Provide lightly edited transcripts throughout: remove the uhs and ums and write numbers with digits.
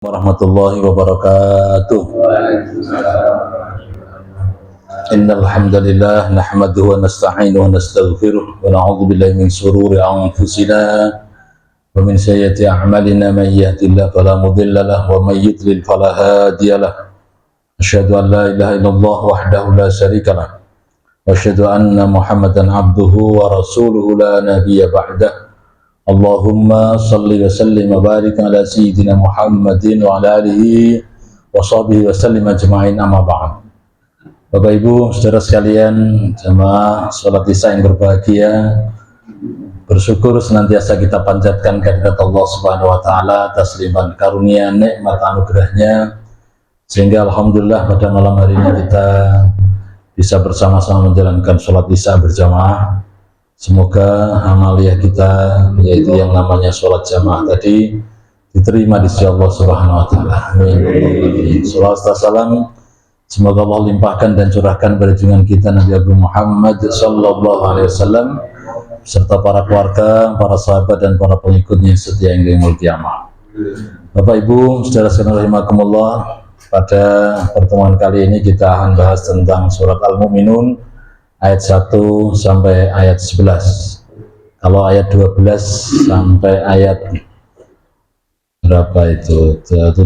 Warahmatullahi wabarakatuh. Innal hamdalillah nahmaduhu wa nasta'inuhu wa nastaghfiruh wa na'udzu billahi min shururi anfusina wa min sayyiati a'malina man yahdihillahu fala mudilla lahu wa may yudlil fala hadiya lahu. Asyhadu an la ilaha illallah wahdahu la syarika lahu wa asyhadu anna Muhammadan abduhu wa rasuluhu la nabiyya ba'dahu. Allahumma salli wa sallim wa barik ala sayyidina Muhammadin wa ala alihi wa sahbihi wa sallim ajma'in, amma ba'd. Bapak Ibu, saudara sekalian, jamaah salat Isya yang berbahagia, bersyukur senantiasa kita panjatkan kehadirat Allah Subhanahu wa taala atas limpahan karunia, nikmat anugerahnya, sehingga alhamdulillah pada malam hari ini kita bisa bersama-sama menjalankan salat Isya berjamaah. Semoga amaliyah kita, yaitu yang namanya sholat jamaah tadi, diterima di sisi Allah Subhanahu wa taala. Amin. Shalawat salam semoga Allah limpahkan dan curahkan pada junjungan kita Nabi Abu Muhammad sallallahu alaihi wasallam serta para keluarga, para sahabat dan para pengikutnya setia hingga yaumul qiyamah. Bapak Ibu, saudara sekalian rahimakumullah, pada pertemuan kali ini kita akan bahas tentang surat Al-Mu'minun ayat 1 sampai ayat 11. Kalau ayat 12 sampai ayat berapa itu? 17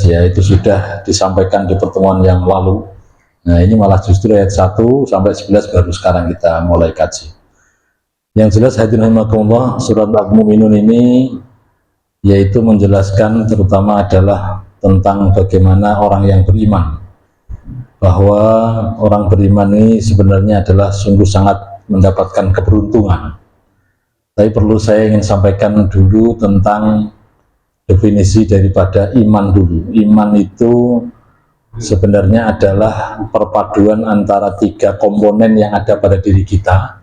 ya, itu sudah disampaikan di pertemuan yang lalu. Nah, ini malah justru ayat 1 sampai 11 baru sekarang kita mulai kaji. Yang jelas hadirin rahimakumullah, surat Al-Mu'minun ini yaitu menjelaskan terutama adalah tentang bagaimana orang yang beriman, bahwa orang beriman ini sebenarnya adalah sungguh sangat mendapatkan keberuntungan. Tapi perlu saya ingin sampaikan dulu tentang definisi daripada iman dulu. Iman itu sebenarnya adalah perpaduan antara 3 komponen yang ada pada diri kita,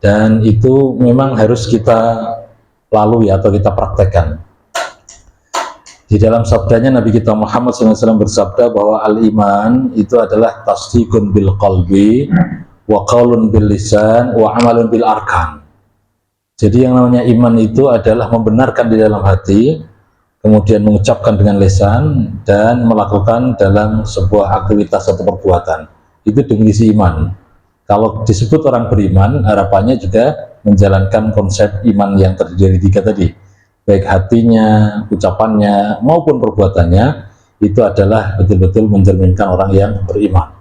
dan itu memang harus kita lalui atau kita praktekkan. Di dalam sabdanya Nabi kita Muhammad SAW bersabda bahwa al-iman itu adalah tasdiqun bil qalbi wa qaulun bil lisan wa amalun bil arkan. Jadi yang namanya iman itu adalah membenarkan di dalam hati, kemudian mengucapkan dengan lisan, dan melakukan dalam sebuah aktivitas atau perbuatan. Itu definisi iman. Kalau disebut orang beriman, harapannya juga menjalankan konsep iman yang terdiri dari 3 tadi, baik hatinya, ucapannya, maupun perbuatannya, itu adalah betul-betul mencerminkan orang yang beriman.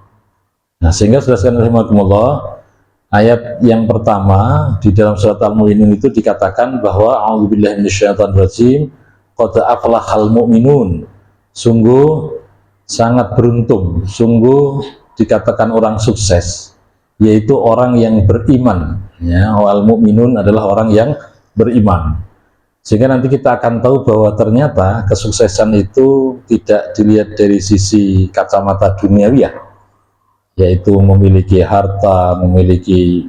Nah, sehingga sudah sekalian rahimakumullah, ayat yang pertama di dalam surat Al-Mu'minun itu dikatakan bahwa a'udzubillahi minasyaitonirrajim, qad aflahal mu'minun, sungguh sangat beruntung, sungguh dikatakan orang sukses, yaitu orang yang beriman. Ya, al-mu'minun adalah orang yang beriman. Sehingga nanti kita akan tahu bahwa ternyata kesuksesan itu tidak dilihat dari sisi kacamata duniawiah, yaitu memiliki harta, memiliki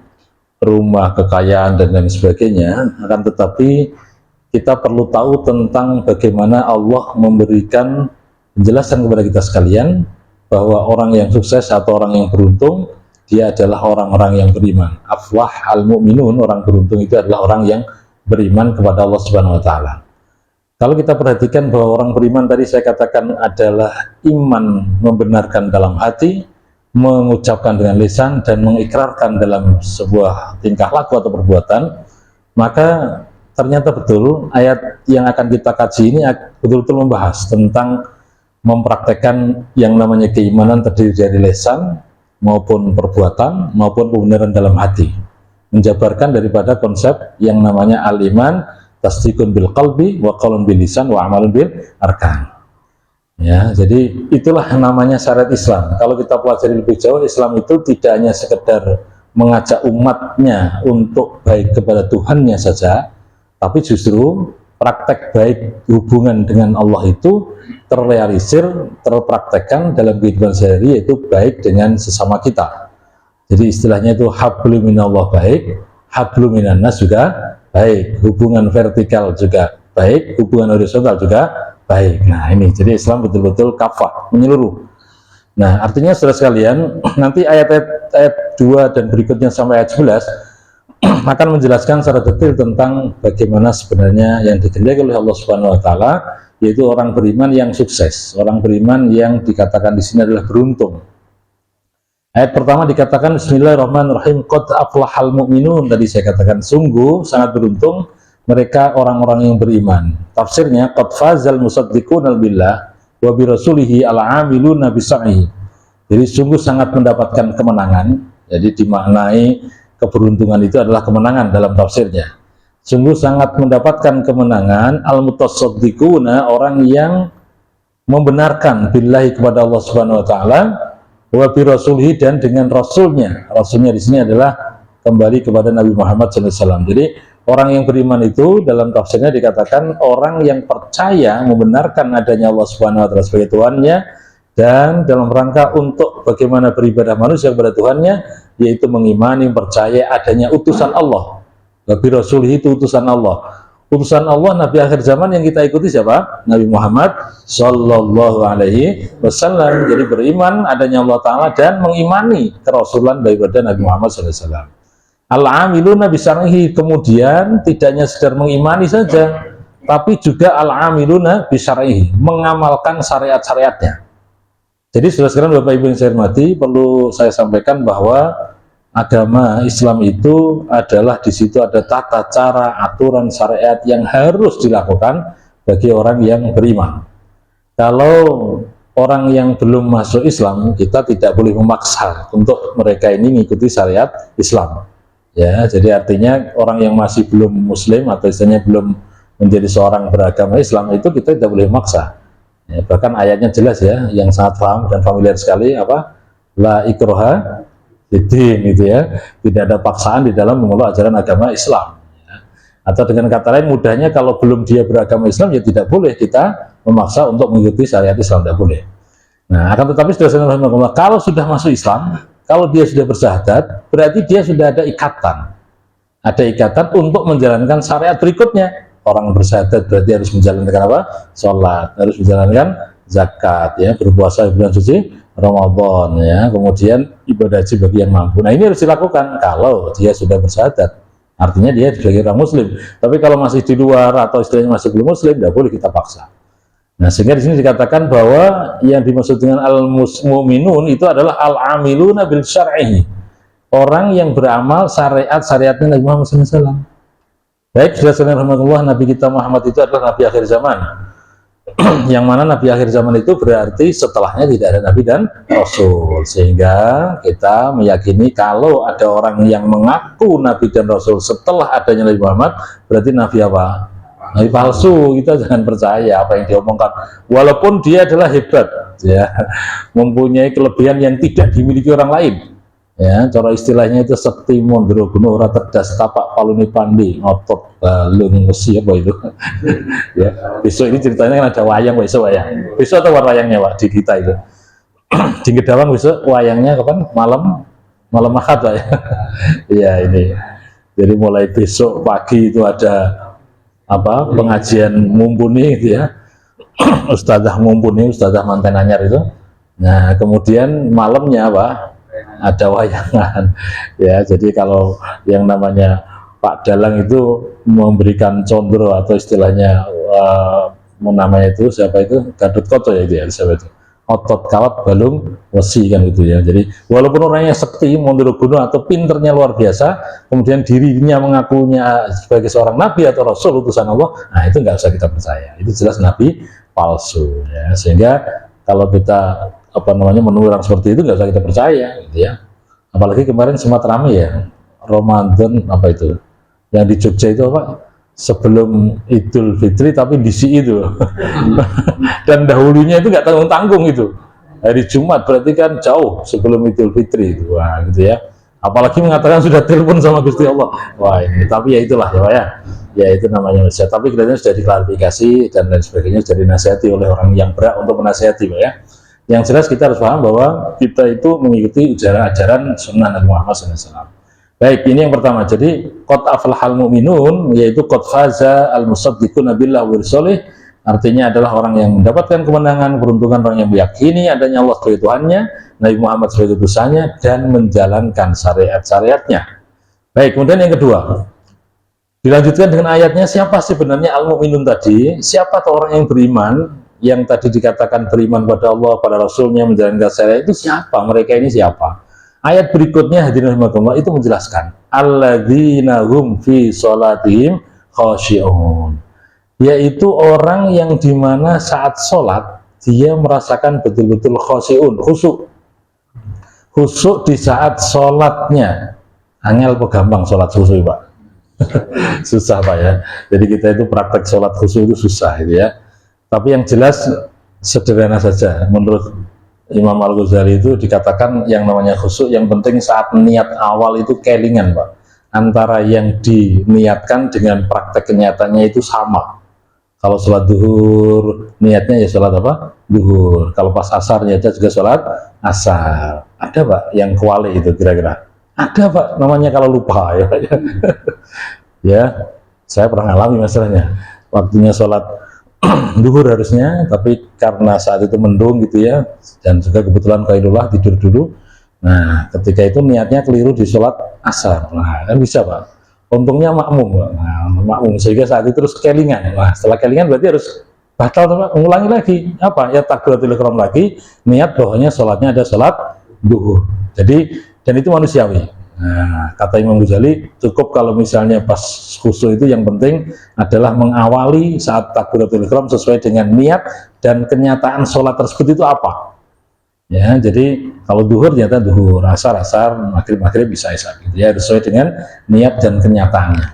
rumah, kekayaan, dan lain sebagainya. Akan tetapi kita perlu tahu tentang bagaimana Allah memberikan penjelasan kepada kita sekalian bahwa orang yang sukses atau orang yang beruntung, dia adalah orang-orang yang beriman. Aflah al-mu'minun, orang beruntung itu adalah orang yang beriman kepada Allah Subhanahu wa taala. Kalau kita perhatikan bahwa orang beriman tadi saya katakan adalah iman membenarkan dalam hati, mengucapkan dengan lisan, dan mengikrarkan dalam sebuah tingkah laku atau perbuatan, maka ternyata betul ayat yang akan kita kaji ini betul-betul membahas tentang mempraktekkan yang namanya keimanan terdiri dari lisan maupun perbuatan maupun pembenaran dalam hati, menjabarkan daripada konsep yang namanya al-iman tasdiqun bil qalbi wa qaulun bil lisan wa amalun bil arkan. Ya, jadi itulah namanya syariat Islam. Kalau kita pelajari lebih jauh, Islam itu tidak hanya sekedar mengajak umatnya untuk baik kepada Tuhannya saja, tapi justru praktek baik hubungan dengan Allah itu terrealisir, terpraktekkan dalam kehidupan sehari, yaitu baik dengan sesama kita. Jadi istilahnya itu hablum minallah baik, hablum minannas juga baik, hubungan vertikal juga baik, hubungan horizontal juga baik. Nah ini, jadi Islam betul-betul kafah, menyeluruh. Nah artinya saudara sekalian, nanti ayat 2 dan berikutnya sampai ayat 11 akan menjelaskan secara detail tentang bagaimana sebenarnya yang dikehendaki oleh Allah Subhanahu wa taala yaitu orang beriman yang sukses, orang beriman yang dikatakan di sini adalah beruntung. Ayat pertama dikatakan Bismillahirrahmanirrahim, qad aflahal mu'minun. Tadi saya katakan sungguh sangat beruntung mereka orang-orang yang beriman. Tafsirnya qad fazal musaddiquna billah wa bi rasulihi al-amiluna bisa'i. Jadi sungguh sangat mendapatkan kemenangan. Jadi dimaknai keberuntungan itu adalah kemenangan dalam tafsirnya. Sungguh sangat mendapatkan kemenangan al-mutasaddiquna, orang yang membenarkan billahi kepada Allah Subhanahu wa taala, wa bi rasulihi, dan dengan rasulnya. Rasulnya di sini adalah kembali kepada Nabi Muhammad SAW. Jadi orang yang beriman itu dalam tafsirnya dikatakan orang yang percaya membenarkan adanya Allah Subhanahu wa taala sebagai Tuhannya, dan dalam rangka untuk bagaimana beribadah manusia kepada Tuhannya, yaitu mengimani, percaya adanya utusan Allah. Wa bi rasulihi itu utusan Allah. Utusan Allah Nabi akhir zaman yang kita ikuti siapa? Nabi Muhammad Sallallahu Alaihi Wasallam. Jadi beriman adanya Allah Ta'ala dan mengimani kerasulan daripada Nabi Muhammad SAW. Al-amiluna bisyar'ihi, kemudian tidak hanya sekedar mengimani saja, tapi juga al-amiluna bisyar'ihi, mengamalkan syariat-syariatnya. Jadi sudah sekarang Bapak Ibu yang saya hormati, perlu saya sampaikan bahwa agama Islam itu adalah di situ ada tata cara, aturan, syariat yang harus dilakukan bagi orang yang beriman. Kalau orang yang belum masuk Islam, kita tidak boleh memaksa untuk mereka ini mengikuti syariat Islam. Ya, jadi artinya orang yang masih belum Muslim atau istilahnya belum menjadi seorang beragama Islam itu kita tidak boleh memaksa. Ya, bahkan ayatnya jelas ya, yang sangat paham dan familiar sekali, apa? La ikroha fiddin, gitu ya. Tidak ada paksaan di dalam memeluk ajaran agama Islam. Ya. Atau dengan kata lain mudahnya, kalau belum dia beragama Islam ya tidak boleh kita memaksa untuk mengikuti syariat Islam, tidak boleh. Nah, akan tetapi saudara-saudara, kalau sudah masuk Islam, kalau dia sudah bersyahadat, berarti dia sudah ada ikatan. Ada ikatan untuk menjalankan syariat berikutnya. Orang bersyahadat berarti harus menjalankan apa? Sholat, harus menjalankan zakat, ya, berpuasa di bulan suci Ramadan, ya, kemudian ibadah haji bagi yang mampu. Nah, ini harus dilakukan kalau dia sudah bersyahadat. Artinya dia sebagai orang Muslim. Tapi kalau masih di luar atau istilahnya masih belum Muslim, tidak boleh kita paksa. Nah, sehingga di sini dikatakan bahwa yang dimaksud dengan al-mu'minun itu adalah al-amiluna bil syar'ihi, orang yang beramal syariat-syariatnya Nabi Muhammad SAW. Baik, sudah rahmatullah, Nabi kita Muhammad itu adalah Nabi akhir zaman. Yang mana Nabi akhir zaman itu berarti setelahnya tidak ada Nabi dan Rasul. Sehingga kita meyakini kalau ada orang yang mengaku Nabi dan Rasul setelah adanya Nabi Muhammad, berarti Nabi apa? Nabi palsu. Kita jangan percaya apa yang diomongkan, walaupun dia adalah hebat, ya, mempunyai kelebihan yang tidak dimiliki orang lain, ya, cara istilahnya itu sekti mondro gunung ora cerdas tapak paluni pandi ngotot balung mesi apa itu. Ya, besok ini ceritanya kan ada wayang, besok atau wayangnya Pak di kita itu di Gedawang besok wayangnya kapan? malam Ahad Pak, ya. Ya, ini jadi mulai besok pagi itu ada apa pengajian mumpuni gitu ya, ustadzah mumpuni, ustadzah manten anyar itu. Nah, kemudian malamnya apa, ada wayangan, ya. Jadi kalau yang namanya Pak Dalang itu memberikan condro atau istilahnya namanya itu siapa itu, Gadut Koto ya, itu ya, siapa itu, otot kawat balung wesi kan gitu ya. Jadi walaupun orangnya sekti mundur gunung atau pinternya luar biasa, kemudian dirinya mengakunya sebagai seorang nabi atau rasul utusan Allah, nah itu nggak usah kita percaya, itu jelas nabi palsu, ya. Sehingga kalau kita apa namanya menuduh orang seperti itu nggak usah kita percaya, gitu ya. Apalagi kemarin sempat ramai ya Ramadan apa itu yang di Jogja itu apa, sebelum Idul Fitri tapi disi itu dan dahulunya itu nggak tanggung-tanggung itu hari Jumat, berarti kan jauh sebelum Idul Fitri itu. Wah, gitu ya, apalagi mengatakan sudah telepon sama Gusti Allah. Wah, ini tapi ya itulah ya Pak ya, ya itu namanya manusia. Tapi kelihatannya sudah diklarifikasi dan lain sebagainya, sudah dinasihati oleh orang yang berhak untuk menasihati Pak ya. Yang jelas kita harus paham bahwa kita itu mengikuti ajaran sunnah Nabi Muhammad SAW. Baik, ini yang pertama. Jadi qad aflahal mu'minun, yaitu qad faza al-musaddiquna billahi wa rasulih, artinya adalah orang yang mendapatkan kemenangan, peruntungan, orang yang meyakini adanya Allah sebagai Tuhannya, Nabi Muhammad sebagai utusannya, dan menjalankan syariat-syariatnya. Baik, kemudian yang kedua, Dilanjutkan dengan ayatnya, siapa sebenarnya al-mu'minun tadi? Siapa tuh orang yang beriman, yang tadi dikatakan beriman pada Allah, pada Rasulnya, menjalankan syariat, itu siapa? Mereka ini siapa? Ayat berikutnya hadirin rahimakumullah itu menjelaskan, alladzina hum fi sholatihim khashi'un, yaitu orang yang dimana saat sholat dia merasakan betul-betul khashi'un, khusyuk di saat sholatnya. Angel apa gampang sholat khusyuk, Pak? Susah, Pak, ya. Jadi kita itu praktek sholat khusyuk itu susah gitu ya. Tapi yang jelas sederhana saja. Menurut Imam Al-Ghazali itu dikatakan yang namanya khusyuk, yang penting saat niat awal itu kelingan, Pak. Antara yang diniatkan dengan praktek kenyataannya itu sama. Kalau sholat duhur niatnya ya sholat apa? Duhur. Kalau pas asar niatnya juga sholat asar. Ada, Pak, yang kuali itu kira-kira? Ada, Pak, namanya kalau lupa ya, Pak. Ya, saya pernah ngalami masalahnya. Waktunya sholat duhur harusnya, tapi karena saat itu mendung gitu ya, dan juga kebetulan kaidullah tidur dulu. Nah, ketika itu niatnya keliru di sholat asar. Nah, kan bisa, Pak. Untungnya makmum, Pak. Nah, makmum sehingga saat itu terus kelingan. Nah, setelah kelingan berarti harus batal, Pak. Mengulangi lagi. Apa? Ya takbiratul ihram lagi, niat bahwanya sholatnya ada sholat duhur. Jadi, dan itu manusiawi. Nah, kata Imam Ghazali, cukup kalau misalnya pas khusyuk itu yang penting adalah mengawali saat takbiratul ihram sesuai dengan niat dan kenyataan sholat tersebut itu apa. Ya, jadi kalau duhur ternyata duhur, asar, maghrib bisa gitu ya, sesuai dengan niat dan kenyataannya.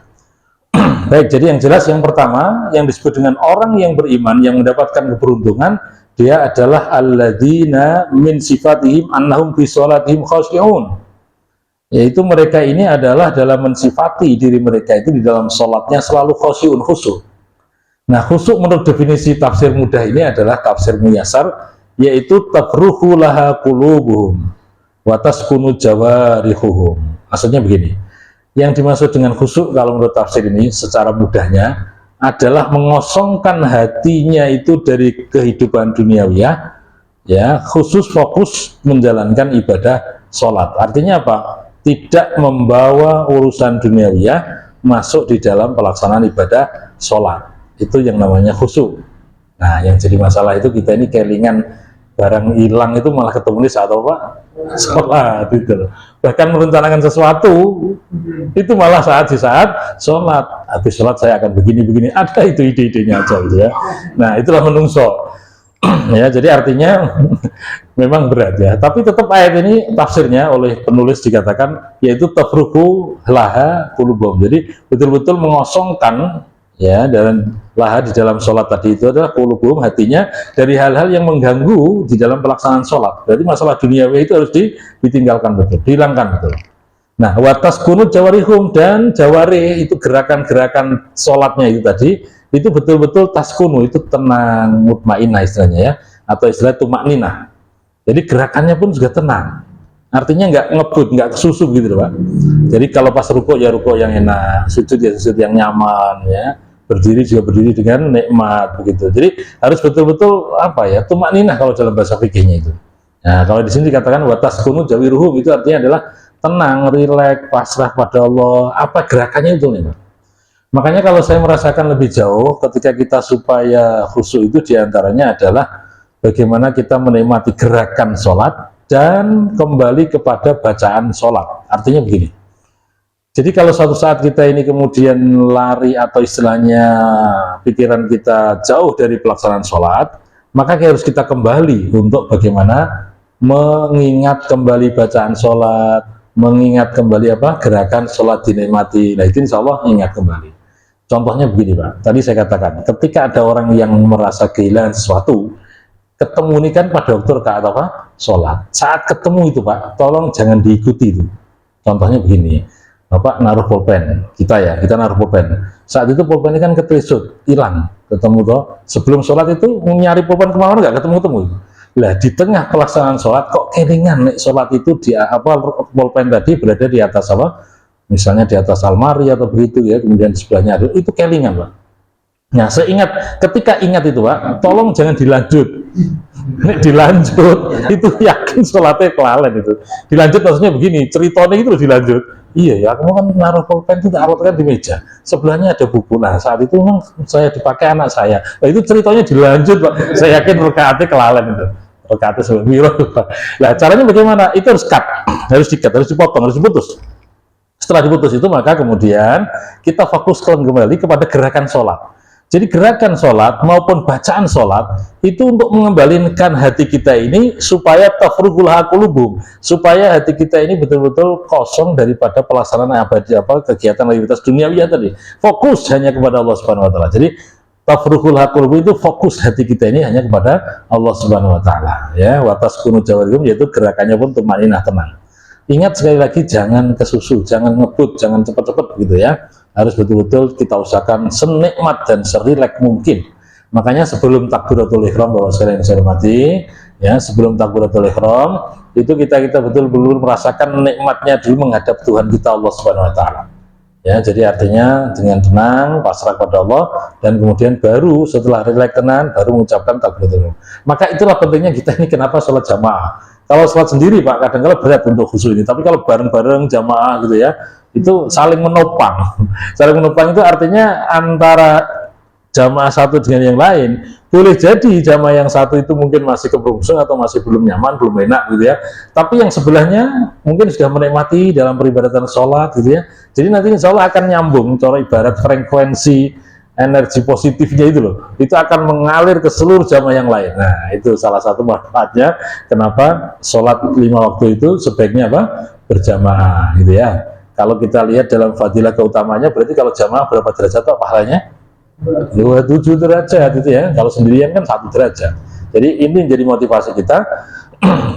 Baik, jadi yang jelas yang pertama yang disebut dengan orang yang beriman yang mendapatkan keberuntungan, dia adalah alladzina min sifatihim annahum fi sholatihim khashi'un. Yaitu mereka ini adalah dalam mensifati diri mereka itu di dalam sholatnya selalu khasyi'un, khusyuk. Nah, khusyuk menurut definisi tafsir mudah ini adalah tafsir muyasar, yaitu tafruhu laha qulubuhum wa taskunu jawarihuhum. Maksudnya begini, yang dimaksud dengan khusyuk kalau menurut tafsir ini secara mudahnya adalah mengosongkan hatinya itu dari kehidupan duniawiyah, ya, khusus fokus menjalankan ibadah sholat. Artinya apa? Tidak membawa urusan duniawiyah masuk di dalam pelaksanaan ibadah sholat. Itu yang namanya khusyuk. Nah, yang jadi masalah itu kita ini kelingan barang hilang itu malah ketemu di saat apa? Sholat itu. Bahkan merencanakan sesuatu itu malah di saat sholat. Habis sholat saya akan begini-begini. Ada itu ide-idenya aja gitu ya. Nah, itulah menungso. Ya, jadi artinya memang berat ya, tapi tetap ayat ini tafsirnya oleh penulis dikatakan yaitu tafruku laha qulubuhum. Jadi betul-betul mengosongkan ya, dan laha di dalam sholat tadi itu adalah qulubuhum, hatinya dari hal-hal yang mengganggu di dalam pelaksanaan sholat. Berarti masalah duniawi itu harus ditinggalkan betul, dihilangkan betul. Nah, watas kunut jawarihum, dan jawari itu gerakan-gerakan sholatnya itu tadi itu betul-betul taskunu, itu tenang, mutmainah istilahnya ya, atau istilah tumakninah. Jadi gerakannya pun juga tenang. Artinya nggak ngebut, nggak kesusu gitu, Pak. Jadi kalau pas rukuk ya rukuk yang enak, sujud ya sujud yang nyaman ya, berdiri juga berdiri dengan nikmat begitu. Jadi harus betul-betul apa ya, tumakninah kalau dalam bahasa fikihnya itu. Nah, kalau di sini dikatakan wataskunu jawiruhum, itu artinya adalah tenang, rileks, pasrah pada Allah. Apa gerakannya itu nih, Pak? Makanya kalau saya merasakan lebih jauh ketika kita supaya khusyuk itu diantaranya adalah bagaimana kita menikmati gerakan sholat dan kembali kepada bacaan sholat. Artinya begini, jadi kalau suatu saat kita ini kemudian lari atau istilahnya pikiran kita jauh dari pelaksanaan sholat, maka harus kita kembali untuk bagaimana mengingat kembali bacaan sholat, mengingat kembali apa gerakan sholat dinikmati. Nah, itu insya Allah ingat kembali. Contohnya begini, Pak, tadi saya katakan ketika ada orang yang merasa kehilangan sesuatu, ketemu ini kan pada waktu rakaat apa? Sholat. Saat ketemu itu, Pak, tolong jangan diikuti itu. Contohnya begini, Bapak naruh pulpen, kita naruh pulpen. Saat itu pulpen ini kan ketrisut, hilang, ketemu toh. Sebelum sholat itu nyari pulpen kemana nggak ketemu-ketemu. Lah di tengah pelaksanaan sholat kok kelingan nih sholat itu di apa pulpen tadi berada di atas apa? Misalnya di atas almari atau begitu ya, kemudian di sebelahnya ada, itu kelingan, Pak. Nah, seingat ketika ingat itu, Pak, tolong jangan dilanjut. Dilanjut itu yakin sholatnya kelalen itu. Dilanjut maksudnya begini, ceritanya itu dilanjut. iya ya, aku kan naruh pulpen itu taruh kan di meja, sebelahnya ada buku. Nah saat itu memang saya dipakai anak saya. Nah, itu ceritanya dilanjut Pak, saya yakin rekaatnya kelalen itu, rekaatnya sebelum. Nah caranya bagaimana? Itu harus cut, harus dikat, harus dipotong, harus diputus. Setelah diputus itu maka kemudian kita fokuskan kembali kepada gerakan sholat. Jadi gerakan sholat maupun bacaan sholat itu untuk mengembalikan hati kita ini supaya tafrugul qulubum, supaya hati kita ini betul-betul kosong daripada pelaksanaan kegiatan aktivitas duniawi tadi. Fokus hanya kepada Allah Subhanahu wa taala. Jadi tafrugul qulubum itu fokus hati kita ini hanya kepada Allah Subhanahu wa taala, ya. Wa taskunu jawarihum, yaitu gerakannya pun tumaninah, tenang. Ingat sekali lagi, jangan kesusu, jangan ngebut, jangan cepat-cepat gitu ya. Harus betul-betul kita usahakan senikmat dan serileks mungkin. Makanya sebelum takbiratul ihram, Bapak sekalian saya hormati, ya, sebelum takbiratul ihram itu kita betul-betul merasakan nikmatnya dulu menghadap Tuhan kita Allah Subhanahu wa taala. Ya, jadi artinya dengan tenang, pasrah kepada Allah, dan kemudian baru setelah rileks tenang baru mengucapkan takbiratul ihram. Maka itulah pentingnya kita ini kenapa sholat jamaah. Kalau sholat sendiri Pak, kadang-kadang berat untuk khusyuk ini. Tapi kalau bareng-bareng jamaah gitu ya, itu saling menopang. Saling menopang itu artinya antara jamaah satu dengan yang lain. Boleh jadi jamaah yang satu itu mungkin masih keberungsung atau masih belum nyaman, belum enak gitu ya. Tapi yang sebelahnya mungkin sudah menikmati dalam peribadatan sholat gitu ya. Jadi nanti insya Allah akan nyambung, cara ibarat frekuensi energi positifnya itu loh, itu akan mengalir ke seluruh jamaah yang lain. Nah itu salah satu manfaatnya kenapa sholat 5 waktu itu sebaiknya apa? Berjamaah gitu ya. Kalau kita lihat dalam fadilah keutamanya, berarti kalau jamaah berapa derajat atau pahalanya? 27 derajat itu ya. Kalau sendirian kan 1 derajat. Jadi ini menjadi motivasi kita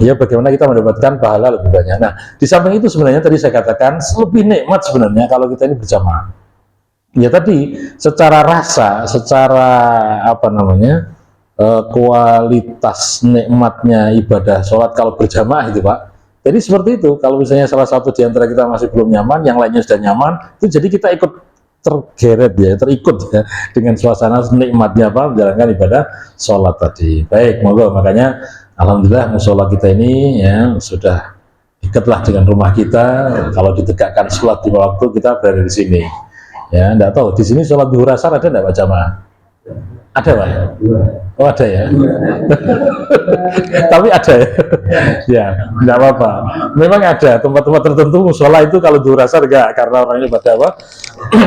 ya, bagaimana kita mendapatkan pahala lebih banyak. Nah di samping itu sebenarnya tadi saya katakan lebih nikmat sebenarnya kalau kita ini berjamaah. Ya tadi secara rasa, secara kualitas nikmatnya ibadah sholat kalau berjamaah itu Pak. Jadi seperti itu, kalau misalnya salah satu di antara kita masih belum nyaman, yang lainnya sudah nyaman, itu jadi kita ikut tergeret ya, terikut ya dengan suasana nikmatnya menjalankan ibadah sholat tadi. Baik, monggo, makanya alhamdulillah musola kita ini ya sudah dekatlah dengan rumah kita. Kalau ditegakkan sholat di waktu, kita berada di sini. Ya, enggak tahu di sini sholat zuhur asar ada enggak Pak jamaah? Ada Pak? Oh ada ya. Tapi ada ya. Ya, enggak apa-apa. Memang ada tempat-tempat tertentu musola itu kalau zuhur asar enggak, karena orangnya pada apa?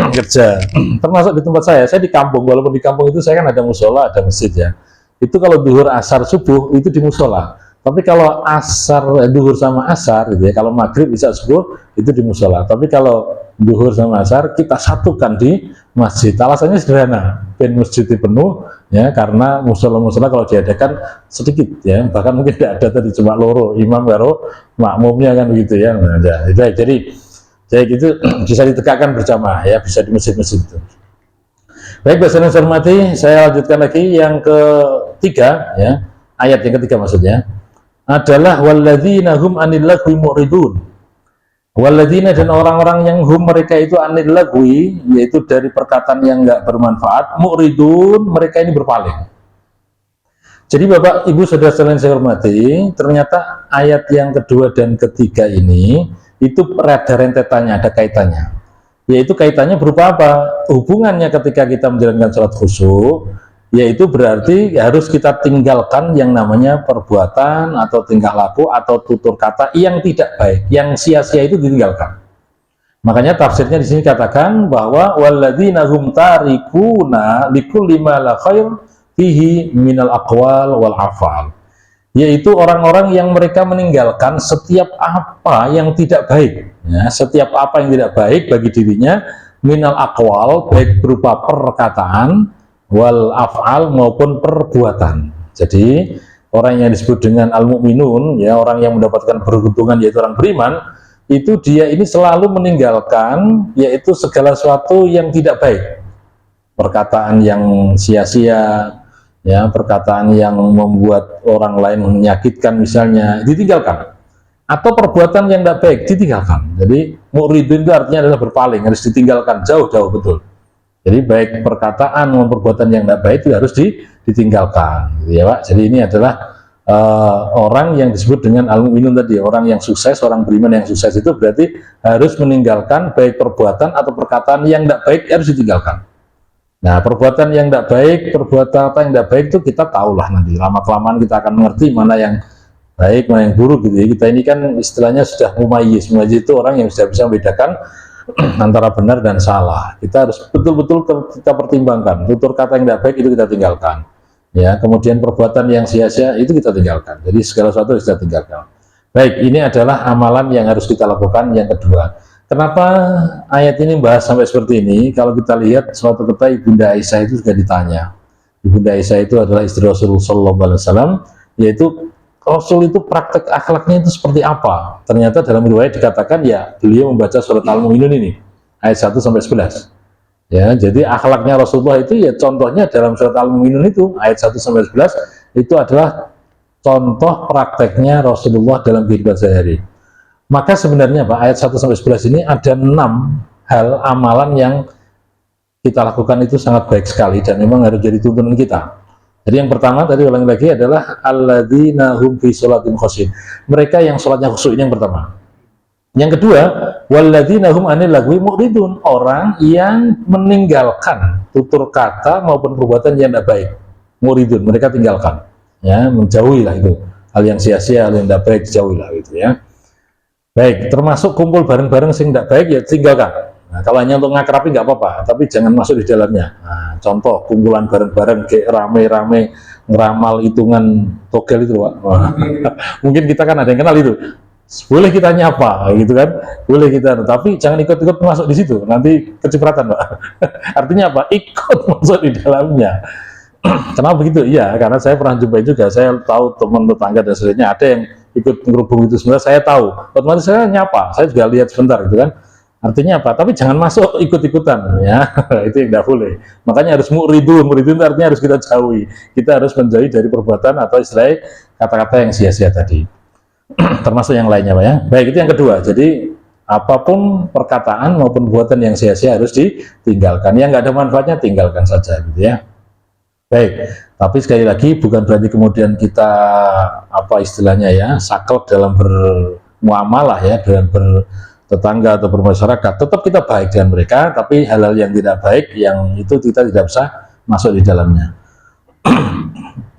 Kerja. Termasuk di tempat saya di kampung, walaupun di kampung itu saya kan ada musola, ada masjid ya. Itu kalau zuhur asar subuh itu di musola. Tapi kalau asar, duhur sama asar gitu ya, kalau maghrib bisa subuh itu di musola. Tapi kalau duhur sama asar kita satukan di masjid. Alasannya sederhana, ben masjid penuh ya, karena musola-musola kalau diadakan sedikit ya, bahkan mungkin tidak ada tadi cuma loro, imam karo makmumnya kan begitu ya. Nah, jadi itu bisa ditegakkan berjamaah ya, bisa di masjid-masjid itu. Baik, Bapak saya hormati, saya lanjutkan lagi yang ketiga ya, ayat yang ketiga maksudnya adalah walladzina hum anil lagwi mu'ridun. Walladzina, dan orang-orang yang hum mereka itu anil lagwi, yaitu dari perkataan yang enggak bermanfaat, mu'ridun, mereka ini berpaling. Jadi Bapak Ibu Saudara sekalian saya hormati, ternyata ayat yang kedua dan ketiga ini itu ada rentetannya, ada kaitannya. Yaitu kaitannya berupa apa? Hubungannya ketika kita menjalankan sholat khusyuk, yaitu berarti harus kita tinggalkan yang namanya perbuatan atau tingkah laku atau tutur kata yang tidak baik, yang sia-sia itu ditinggalkan. Makanya tafsirnya di sini katakan bahwa walladzina hum tarikuna likulli ma la khair fihi minal aqwal wal afal, yaitu orang-orang yang mereka meninggalkan setiap apa yang tidak baik ya, setiap apa yang tidak baik bagi dirinya, minal aqwal, baik berupa perkataan, wal af'al maupun perbuatan. Jadi orang yang disebut dengan al-mu'minun ya, orang yang mendapatkan beruntungan yaitu orang beriman, itu dia ini selalu meninggalkan yaitu segala sesuatu yang tidak baik, perkataan yang sia-sia ya, perkataan yang membuat orang lain menyakitkan misalnya ditinggalkan, atau perbuatan yang tidak baik ditinggalkan. Jadi mu'ridun itu artinya adalah berpaling, harus ditinggalkan jauh-jauh betul. Jadi baik perkataan maupun perbuatan yang tidak baik itu harus ditinggalkan, gitu ya Pak. Jadi ini adalah orang yang disebut dengan al-mu'minun tadi, orang yang sukses, orang beriman yang sukses itu berarti harus meninggalkan baik perbuatan atau perkataan yang tidak baik, harus ditinggalkan. Nah, perbuatan yang tidak baik, perbuatan yang tidak baik itu kita tahulah nanti, lama-kelamaan kita akan mengerti mana yang baik, mana yang buruk gitu ya. Kita ini kan istilahnya sudah mumayyiz itu orang yang sudah bisa membedakan antara benar dan salah. Kita harus betul-betul kita pertimbangkan, tutur kata yang tidak baik itu kita tinggalkan. Ya, kemudian perbuatan yang sia-sia itu kita tinggalkan. Jadi segala sesuatu kita tinggalkan. Baik, ini adalah amalan yang harus kita lakukan. Yang kedua, kenapa ayat ini bahas sampai seperti ini? Kalau kita lihat suatu ketika Ibunda Aisyah itu sudah ditanya. Ibunda Aisyah itu adalah istri Rasulullah SAW, yaitu Rasul itu praktek akhlaknya itu seperti apa? Ternyata dalam riwayat dikatakan ya beliau membaca surat Al-Mu'minun ini ayat 1 sampai 11. Ya, jadi akhlaknya Rasulullah itu ya contohnya dalam surat Al-Mu'minun itu ayat 1 sampai 11 itu adalah contoh prakteknya Rasulullah dalam kehidupan sehari-hari. Maka sebenarnya Pak, ayat 1 sampai 11 ini ada 6 hal amalan yang kita lakukan itu sangat baik sekali dan memang harus jadi tuntunan kita. Jadi yang pertama tadi ulangi lagi adalah alladzina hum fi sholatin khusyin. Mereka yang sholatnya khusyuk, ini yang pertama. Yang kedua, walladzina hum anil lagwi mu'ridun, orang yang meninggalkan tutur kata maupun perbuatan yang tidak baik. Mu'ridun, mereka tinggalkan. Ya, menjauhilah itu. Hal yang sia-sia, hal yang tidak baik dijauhilah gitu ya. Baik, termasuk kumpul bareng-bareng sing tidak baik ya tinggalkan. Nah, kalau hanya untuk ngakrapi nggak apa-apa, tapi jangan masuk di dalamnya. Nah, contoh kumpulan bareng-bareng kayak rame-rame ngeramal hitungan togel itu, Pak. Mungkin kita kan ada yang kenal itu. Boleh kita nyapa gitu kan, boleh kita, tapi jangan ikut-ikut masuk di situ, nanti kecipratan Pak. Artinya apa? Ikut masuk di dalamnya. Kenapa begitu? Iya, karena saya pernah jumpa juga, saya tahu teman tetangga dan sebagainya ada yang ikut ngerubung itu, sebenarnya saya tahu, otomatis saya nyapa, saya juga lihat sebentar gitu kan. Artinya apa? Tapi jangan masuk ikut-ikutan ya, itu yang tidak boleh. Makanya harus mu'ridun itu artinya harus kita jauhi, kita harus menjauhi dari perbuatan atau istilah kata-kata yang sia-sia tadi. Termasuk yang lainnya Pak ya. Baik, itu yang kedua. Jadi apapun perkataan maupun perbuatan yang sia-sia harus ditinggalkan. Yang nggak ada manfaatnya tinggalkan saja gitu ya. Baik, tapi sekali lagi bukan berarti kemudian kita apa istilahnya ya saklek dalam bermuamalah ya, dalam bertetangga atau bermasyarakat. Tetap kita baik dengan mereka, tapi hal-hal yang tidak baik yang itu kita tidak bisa masuk di dalamnya.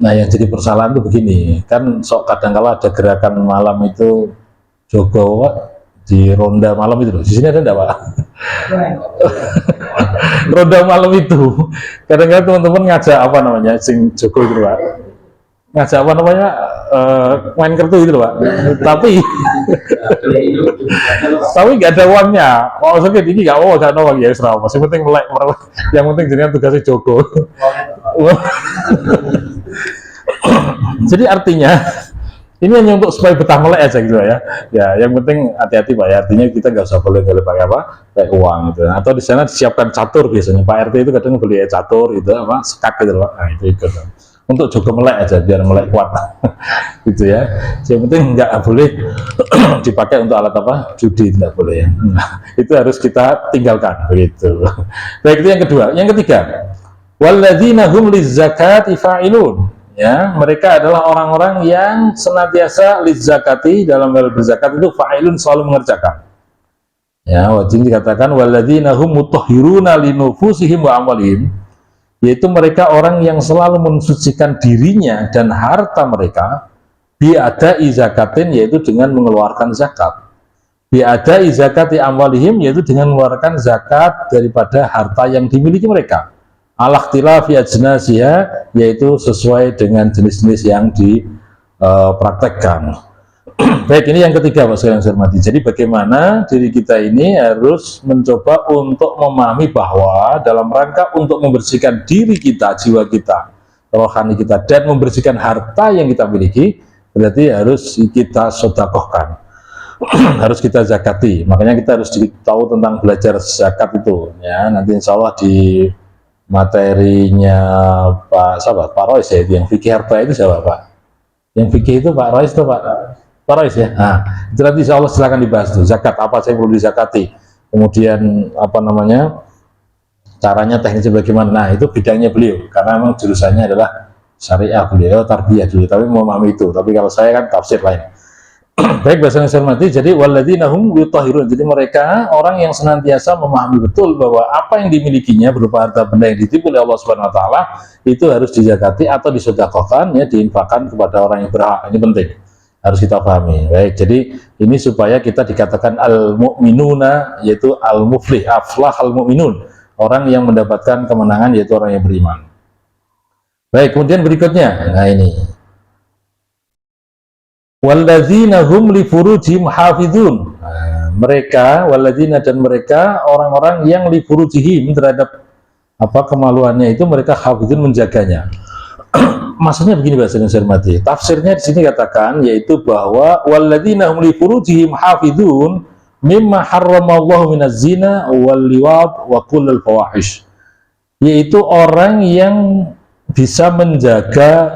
Nah, yang jadi persalahan itu begini, kan sok kadang-kala ada gerakan malam itu jogo Pak, di ronda malam itu loh. Di sini ada enggak Pak? Ronda malam itu kadang-kadang teman-teman ngajak apa namanya sing jogo itu Pak, ngajak apa namanya main kartu itu loh Pak. Tapi nggak ada uangnya. Oh, maksudnya ini nggak mau gak ada uang ya serah. Masih penting melek, yang penting jenengan tugasnya jogo. Jadi artinya ini hanya untuk supaya betah melek aja gitu ya. Ya, yang penting hati-hati Pak ya. Artinya kita nggak usah boleh pakai apa, pakai uang gitu. Atau di sana disiapkan catur biasanya. Pak RT itu kadang beli catur itu apa, sekak gitu Pak. Nah, itu ikut. Untuk jogo melek aja biar melek kuat gitu ya. Yang penting nggak boleh dipakai untuk alat apa, judi, tidak boleh ya. Nah, itu harus kita tinggalkan begitu. Baik, itu yang kedua. Yang ketiga, walladzina hum lizzakati fa'ilun. Ya, mereka adalah orang-orang yang senantiasa lizzakati, dalam hal berzakat itu fa'ilun, selalu mengerjakan. Ya, wajib dikatakan walladzina hum mutahhiruna linufusihim wa amwalihim, yaitu mereka orang yang selalu mensucikan dirinya dan harta mereka bi'ada'i zakatin, yaitu dengan mengeluarkan zakat. Bi'ada'i zakati amwalihim, yaitu dengan mengeluarkan zakat daripada harta yang dimiliki mereka. Al-ikhtilafi ajnasiha, yaitu sesuai dengan jenis-jenis yang dipraktekkan. Baik, ini yang ketiga Pak sekalian saya hormati. Jadi bagaimana diri kita ini harus mencoba untuk memahami bahwa dalam rangka untuk membersihkan diri kita, jiwa kita, rohani kita, dan membersihkan harta yang kita miliki, berarti harus kita sedekahkan. Harus kita zakati. Makanya kita harus tahu tentang belajar zakat itu ya. Nanti insya Allah di materinya Pak Rois ya, yang fikih harta itu siapa Pak? Yang fikih itu Pak Rois itu Pak Rois ya. Nah, itu nanti insya Allah silakan dibahas tuh, zakat apa saya perlu dizakati, kemudian apa namanya caranya, teknisnya bagaimana. Nah, itu bidangnya beliau karena memang jurusannya adalah syariah beliau tarbiyah dulu, tapi memahami itu. Tapi kalau saya kan tafsir lain. Baik, bahasa yang saya hormati, jadi walladzina hum yutahhirun, jadi mereka orang yang senantiasa memahami betul bahwa apa yang dimilikinya berupa harta benda yang ditipu oleh Allah Subhanahu wa taala itu harus dijakati atau disedekahkan, ya, diinfakkan kepada orang yang berhak. Ini penting, harus kita pahami. Baik, jadi ini supaya kita dikatakan al-mu'minuna, yaitu al-muflih, aflahal mu'minun, orang yang mendapatkan kemenangan, yaitu orang yang beriman. Baik, kemudian berikutnya, nah ini walladzina hum li furujihim hafizun. Nah, mereka walladzina, dan mereka orang-orang yang li furujihim, terhadap apa kemaluannya itu mereka hafizun, menjaganya. Maksudnya begini bahasa yang saya hormati. Tafsirnya di sini katakan yaitu bahwa walladzina hum li furujihim hafizun mimma harramallahu minaz zina wal liwat wa kullal fawahish. Yaitu orang yang bisa menjaga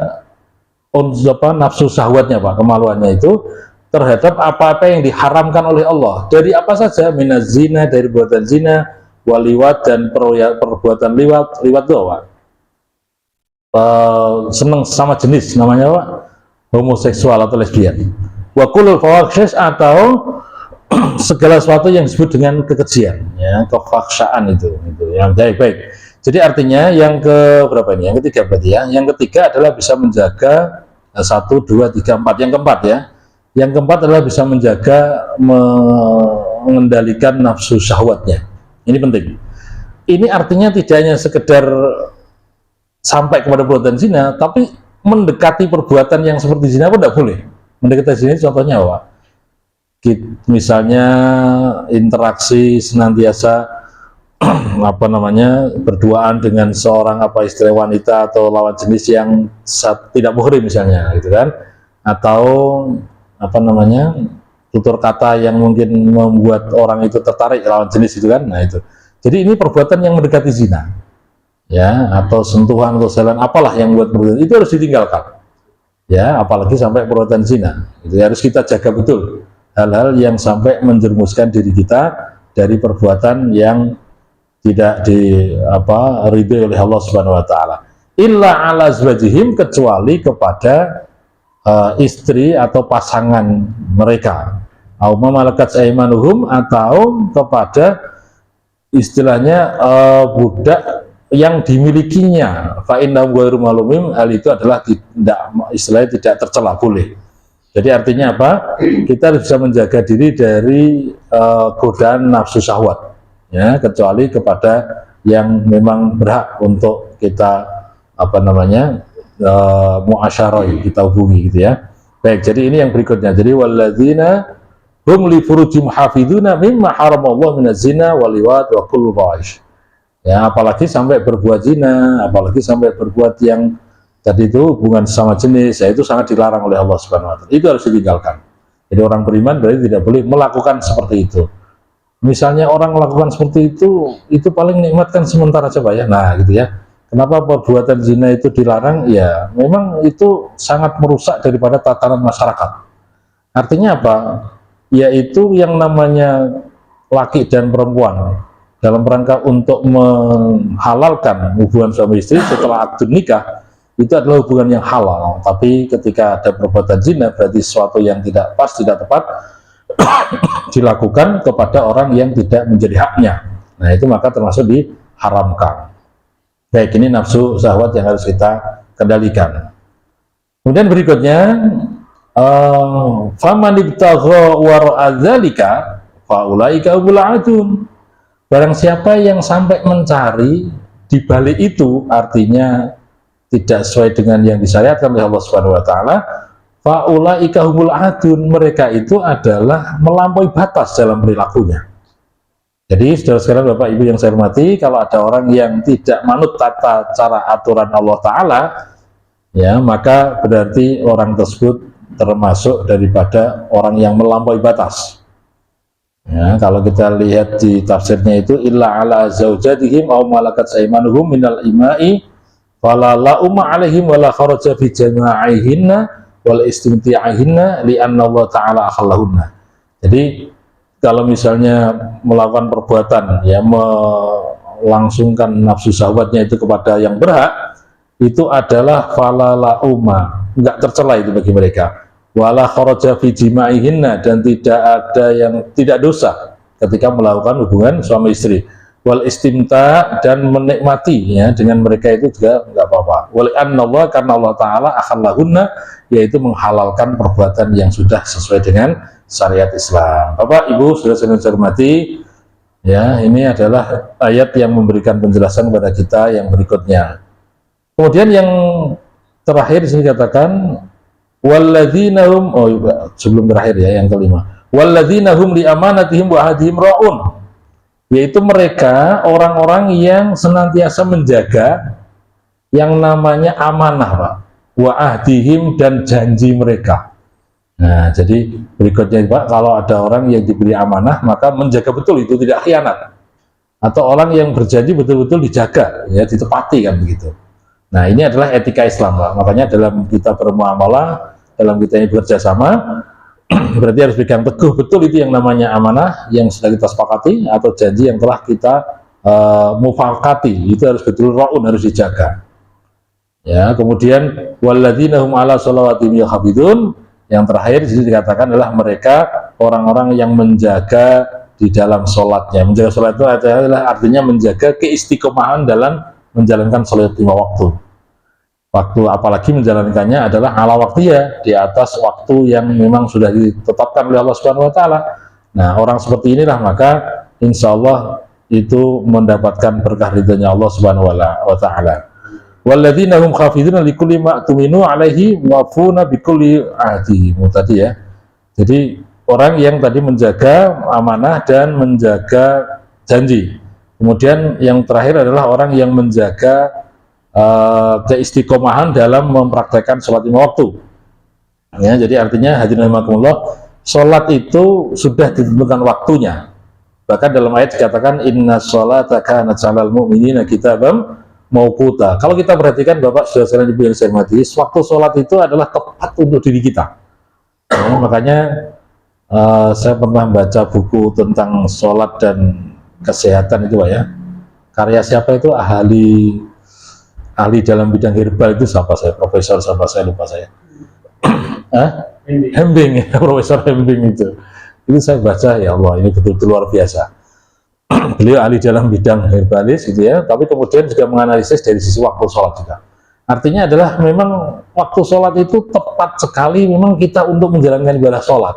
nafsu syahwatnya, Pak, kemaluannya itu terhadap apa-apa yang diharamkan oleh Allah. Dari apa saja? Minaz zina, dari perbuatan zina, waliwat, dan perbuatan liwat. Liwat itu apa? Senang sama jenis, namanya apa? Homoseksual atau lesbian. Wa kullul fawahish, atau segala sesuatu yang disebut dengan kekejian, ya, kefaksaan itu yang baik. Jadi artinya yang ke berapa ini? Yang ketiga berarti, ya. Yang ketiga adalah bisa menjaga 1, 2, 3, 4. Yang keempat, ya. Yang keempat adalah bisa menjaga, mengendalikan nafsu syahwatnya. Ini penting. Ini artinya tidak hanya sekedar sampai kepada perbuatan zina, tapi mendekati perbuatan yang seperti zina pun tidak boleh. Mendekati zina contohnya apa? Misalnya interaksi senantiasa apa namanya berduaan dengan seorang istri wanita atau lawan jenis yang tidak muhrim misalnya, gitu kan, atau apa namanya tutur kata yang mungkin membuat orang itu tertarik lawan jenis, itu kan. Nah itu, jadi ini perbuatan yang mendekati zina, ya, atau sentuhan atau jalan apalah yang buat perbuatan itu harus ditinggalkan, ya, apalagi sampai perbuatan zina. Itu harus kita jaga betul hal-hal yang sampai menjerumuskan diri kita dari perbuatan yang tidak ridho oleh Allah Subhanahu wa taala. Illa ala azwajihim, kecuali kepada istri atau pasangan mereka. Au malakat aimanuhum, atau kepada istilahnya budak yang dimilikinya. Fa innahu ghairu malumim, hal itu adalah istilahnya tidak tercela, boleh. Jadi artinya apa? Kita harus bisa menjaga diri dari godaan nafsu syahwat, ya, kecuali kepada yang memang berhak untuk kita muasyarah, kita hubungi, gitu ya. Baik, jadi ini yang berikutnya. Jadi walladzina hum li furujihim hafizuna mimma haramallahu minaz zina wal liwat wa kullu fawahish. Ya, apalagi sampai berbuat zina, apalagi sampai berbuat yang tadi itu hubungan sama jenis, ya, itu sangat dilarang oleh Allah Subhanahu wa taala. Itu harus ditinggalkan. Jadi orang beriman berarti tidak boleh melakukan seperti itu. Misalnya orang melakukan seperti itu paling nikmatkan sementara saja, ya. Nah, gitu ya. Kenapa perbuatan zina itu dilarang? Ya, memang itu sangat merusak daripada tatanan masyarakat. Artinya apa? Yaitu yang namanya laki dan perempuan dalam rangka untuk menghalalkan hubungan suami istri setelah akad nikah, itu adalah hubungan yang halal. Tapi ketika ada perbuatan zina, berarti sesuatu yang tidak pas, tidak tepat dilakukan kepada orang yang tidak menjadi haknya. Nah, itu maka termasuk diharamkan. Baik, ini nafsu syahwat yang harus kita kendalikan. Kemudian berikutnya, faman ibtagha wara'a dzalika fa ulaika humul aadun. Barang siapa yang sampai mencari di balik itu, artinya tidak sesuai dengan yang disyariatkan oleh Allah Subhanahu wa taala, fa ulaika humul aadun, mereka itu adalah melampaui batas dalam perilakunya. Jadi saudara-saudara, Bapak Ibu yang saya hormati, kalau ada orang yang tidak manut tata cara aturan Allah Ta'ala, ya, maka berarti orang tersebut termasuk daripada orang yang melampaui batas. Ya, kalau kita lihat di tafsirnya itu, illa ala zaujatihim aw malakat aymanuhum minal ima'i fala la'uma alaihim wala kharaja fi jama'ihinna wal istimti'ihinna li'anna Allah Ta'ala akhallahunna. Jadi kalau misalnya melakukan perbuatan, ya, melangsungkan nafsu syahwatnya itu kepada yang berhak, itu adalah falala umma, enggak tercela itu bagi mereka. Wala kharaja fi jimaihinna, dan tidak ada yang tidak dosa ketika melakukan hubungan suami istri. Wal istimta, dan menikmati ya dengan mereka itu juga enggak apa-apa. Wal annallah, karena Allah taala akhallahunna, yaitu menghalalkan perbuatan yang sudah sesuai dengan syariat Islam. Bapak Ibu sudah saya hormati, ya, ini adalah ayat yang memberikan penjelasan kepada kita yang berikutnya. Kemudian yang terakhir di sini katakan walladzina hum, sebelum terakhir ya, yang kelima, walladzina hum li amanatihim wa ahdihim raun, yaitu mereka orang-orang yang senantiasa menjaga yang namanya amanah, Pak, wa ahdihim, dan janji mereka. Nah, jadi berikutnya, Pak, kalau ada orang yang diberi amanah maka menjaga betul itu, tidak khianat, atau orang yang berjanji betul-betul dijaga, ya, ditepati, kan begitu. Nah, ini adalah etika Islam, Pak. Makanya dalam kita bermuamalah, dalam kita ini bekerja sama, berarti harus pegang teguh betul itu yang namanya amanah yang sudah kita sepakati, atau janji yang telah kita mufakati, itu harus betul raun, harus dijaga. Ya, kemudian walladzina hum ala sholawatihim yahafidun, yang terakhir di sini dikatakan adalah mereka orang-orang yang menjaga di dalam sholatnya. Menjaga sholat itu adalah artinya menjaga keistiqomahan dalam menjalankan sholat 5 waktu. Apalagi menjalankannya adalah ala waktu, ya, di atas waktu yang memang sudah ditetapkan oleh Allah Subhanahu wa taala. Nah, orang seperti inilah maka insya Allah itu mendapatkan berkah ridhonya Allah Subhanahu wa taala. Walladzina hum khafiduna likulli ma tuminu alaihi wafuna bikulli ahdihim, tadi ya. Jadi orang yang tadi menjaga amanah dan menjaga janji. Kemudian yang terakhir adalah orang yang menjaga keistiqomahan dalam mempraktekkan sholat 5 waktu. Ya, jadi artinya hadirin rahimakumullah, sholat itu sudah ditentukan waktunya. Bahkan dalam ayat dikatakan inna sholata kanat 'alal mu'minina kitaban mauquta. Kalau kita perhatikan, Bapak Saudara sekalian Ibu yang saya hormati, waktu sholat itu adalah tepat untuk diri kita. Ya, makanya saya pernah baca buku tentang sholat dan kesehatan itu, Pak, ya. Karya siapa itu, ahli dalam bidang herbal itu, siapa saya, profesor siapa saya, lupa saya. Hembing, ya, Profesor Hembing itu saya baca, ya Allah, ini betul-betul luar biasa. Beliau ahli dalam bidang herbalis gitu ya, tapi kemudian juga menganalisis dari sisi waktu sholat juga. Artinya adalah memang waktu sholat itu tepat sekali memang kita untuk menjalankan ibadah sholat,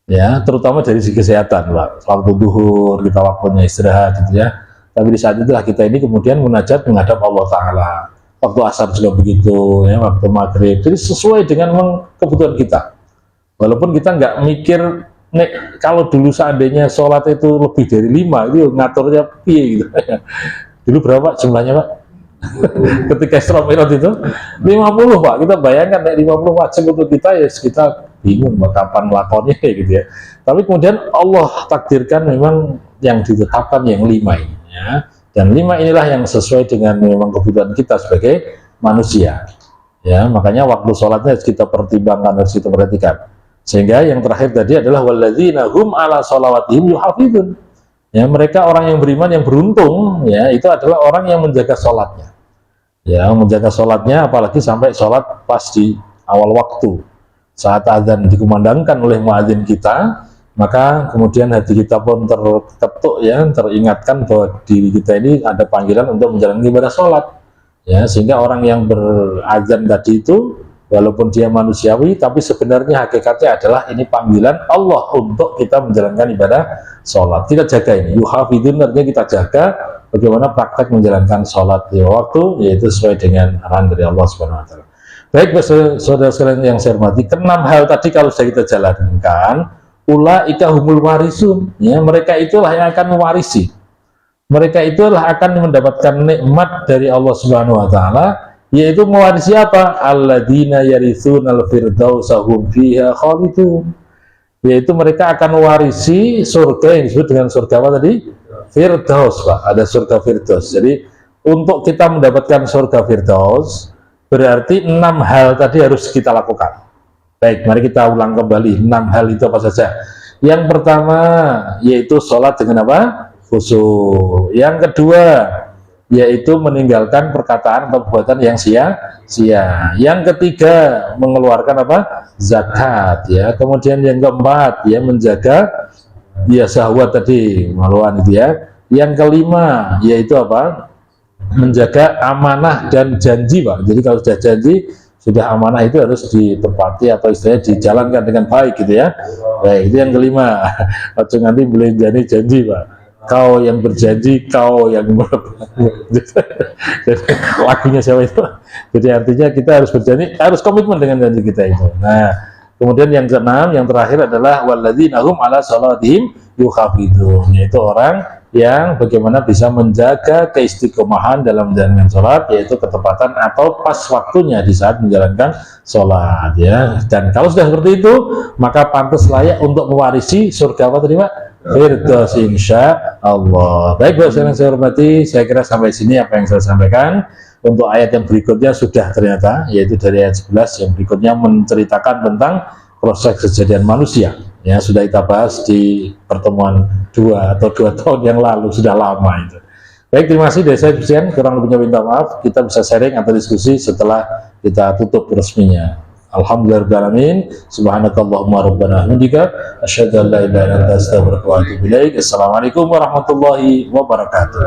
ya, terutama dari sisi kesehatan, Pak. Waktu duhur kita waktunya istirahat gitu ya. Tapi di saat itulah kita ini kemudian munajat menghadap Allah Ta'ala. Waktu asar juga begitu, ya, waktu maghrib. Jadi sesuai dengan kebutuhan kita. Walaupun kita nggak mikir, nek, kalau dulu seandainya sholat itu lebih dari 5, itu ngaturnya piye gitu. Dulu berapa jumlahnya, Pak? Ketika Isra Mi'raj itu 50, Pak. Kita bayangkan, nek 50 wajib untuk kita, ya kita bingung kapan melakonnya gitu ya. Tapi kemudian Allah takdirkan memang yang ditetapkan yang 5 ini. Ya, dan 5 inilah yang sesuai dengan memang kebutuhan kita sebagai manusia. Ya, makanya waktu sholatnya harus kita pertimbangkan, harus kita perhatikan. Sehingga yang terakhir tadi adalah walladzina hum ala sholawatihim yuhafidun. Ya, mereka orang yang beriman yang beruntung, ya, itu adalah orang yang menjaga sholatnya. Ya, menjaga sholatnya, apalagi sampai sholat pas di awal waktu. Saat azan dikumandangkan oleh muadzin kita, maka kemudian hati kita pun terketuk, ya, teringatkan bahwa diri kita ini ada panggilan untuk menjalani ibadah sholat, ya, sehingga orang yang berazan tadi itu walaupun dia manusiawi, tapi sebenarnya hakikatnya adalah ini panggilan Allah untuk kita menjalankan ibadah sholat. Kita jaga ini, yuhafidun, artinya kita jaga bagaimana praktek menjalankan sholat di waktu, yaitu sesuai dengan arahan dari Allah Subhanahu wa taala. Baik, saudara sekalian yang saya hormati, ke-6 hal tadi kalau sudah kita jalankan, ulaika humul warisun, ya, mereka itulah yang akan mewarisi, mereka itulah akan mendapatkan nikmat dari Allah Subhanahu wa taala, yaitu mewarisi apa? Alladzina yarithunal firdausa hum fiha khalidun, yaitu mereka akan mewarisi surga yang disebut dengan surga apa tadi? Firdaus, Pak. Ada surga Firdaus. Jadi untuk kita mendapatkan surga Firdaus berarti 6 hal tadi harus kita lakukan. Baik, mari kita ulang kembali 6 hal itu apa saja. Yang pertama yaitu sholat dengan apa? Khusyuk. Yang kedua yaitu meninggalkan perkataan atau perbuatan yang sia-sia. Yang ketiga, mengeluarkan apa? Zakat, ya. Kemudian yang keempat, ya, menjaga ya syahwat tadi, maluan itu ya. Yang kelima, yaitu apa? Menjaga amanah dan janji, Pak. Jadi kalau sudah janji, sudah amanah itu harus ditepati atau istilahnya dijalankan dengan baik gitu ya. Baik, itu yang kelima. Ojo nanti boleh janji, Pak. Kau yang berjanji, kau yang lagunya siapa itu? Jadi artinya kita harus berjanji, harus komitmen dengan janji kita itu. Nah, kemudian yang keenam, yang terakhir adalah walladzina hum ala salatihim yuhafidun, yaitu orang yang bagaimana bisa menjaga keistiqomahan dalam menjalankan sholat, yaitu ketepatan atau pas waktunya di saat menjalankan sholat, ya. Dan kalau sudah seperti itu, maka pantas layak untuk mewarisi surga apa tadi, Pak? Firdaus, insya Allah. Baik, Bapak yang saya hormati, saya kira sampai sini apa yang saya sampaikan. Untuk ayat yang berikutnya sudah ternyata, yaitu dari ayat 11 yang berikutnya menceritakan tentang proses kejadian manusia. Ya, sudah kita bahas di pertemuan 2 tahun yang lalu, sudah lama itu. Baik, terima kasih dari saya Christian, kurang lebihnya minta maaf. Kita bisa sharing atau diskusi setelah kita tutup resminya. Alhamdulillahirrahmanirrahim. Subhanakallahumma rabbana hamdika asyhadu an la ilaha illa anta astaghfiruka wa atubu ilaik. Assalamualaikum warahmatullahi wabarakatuh.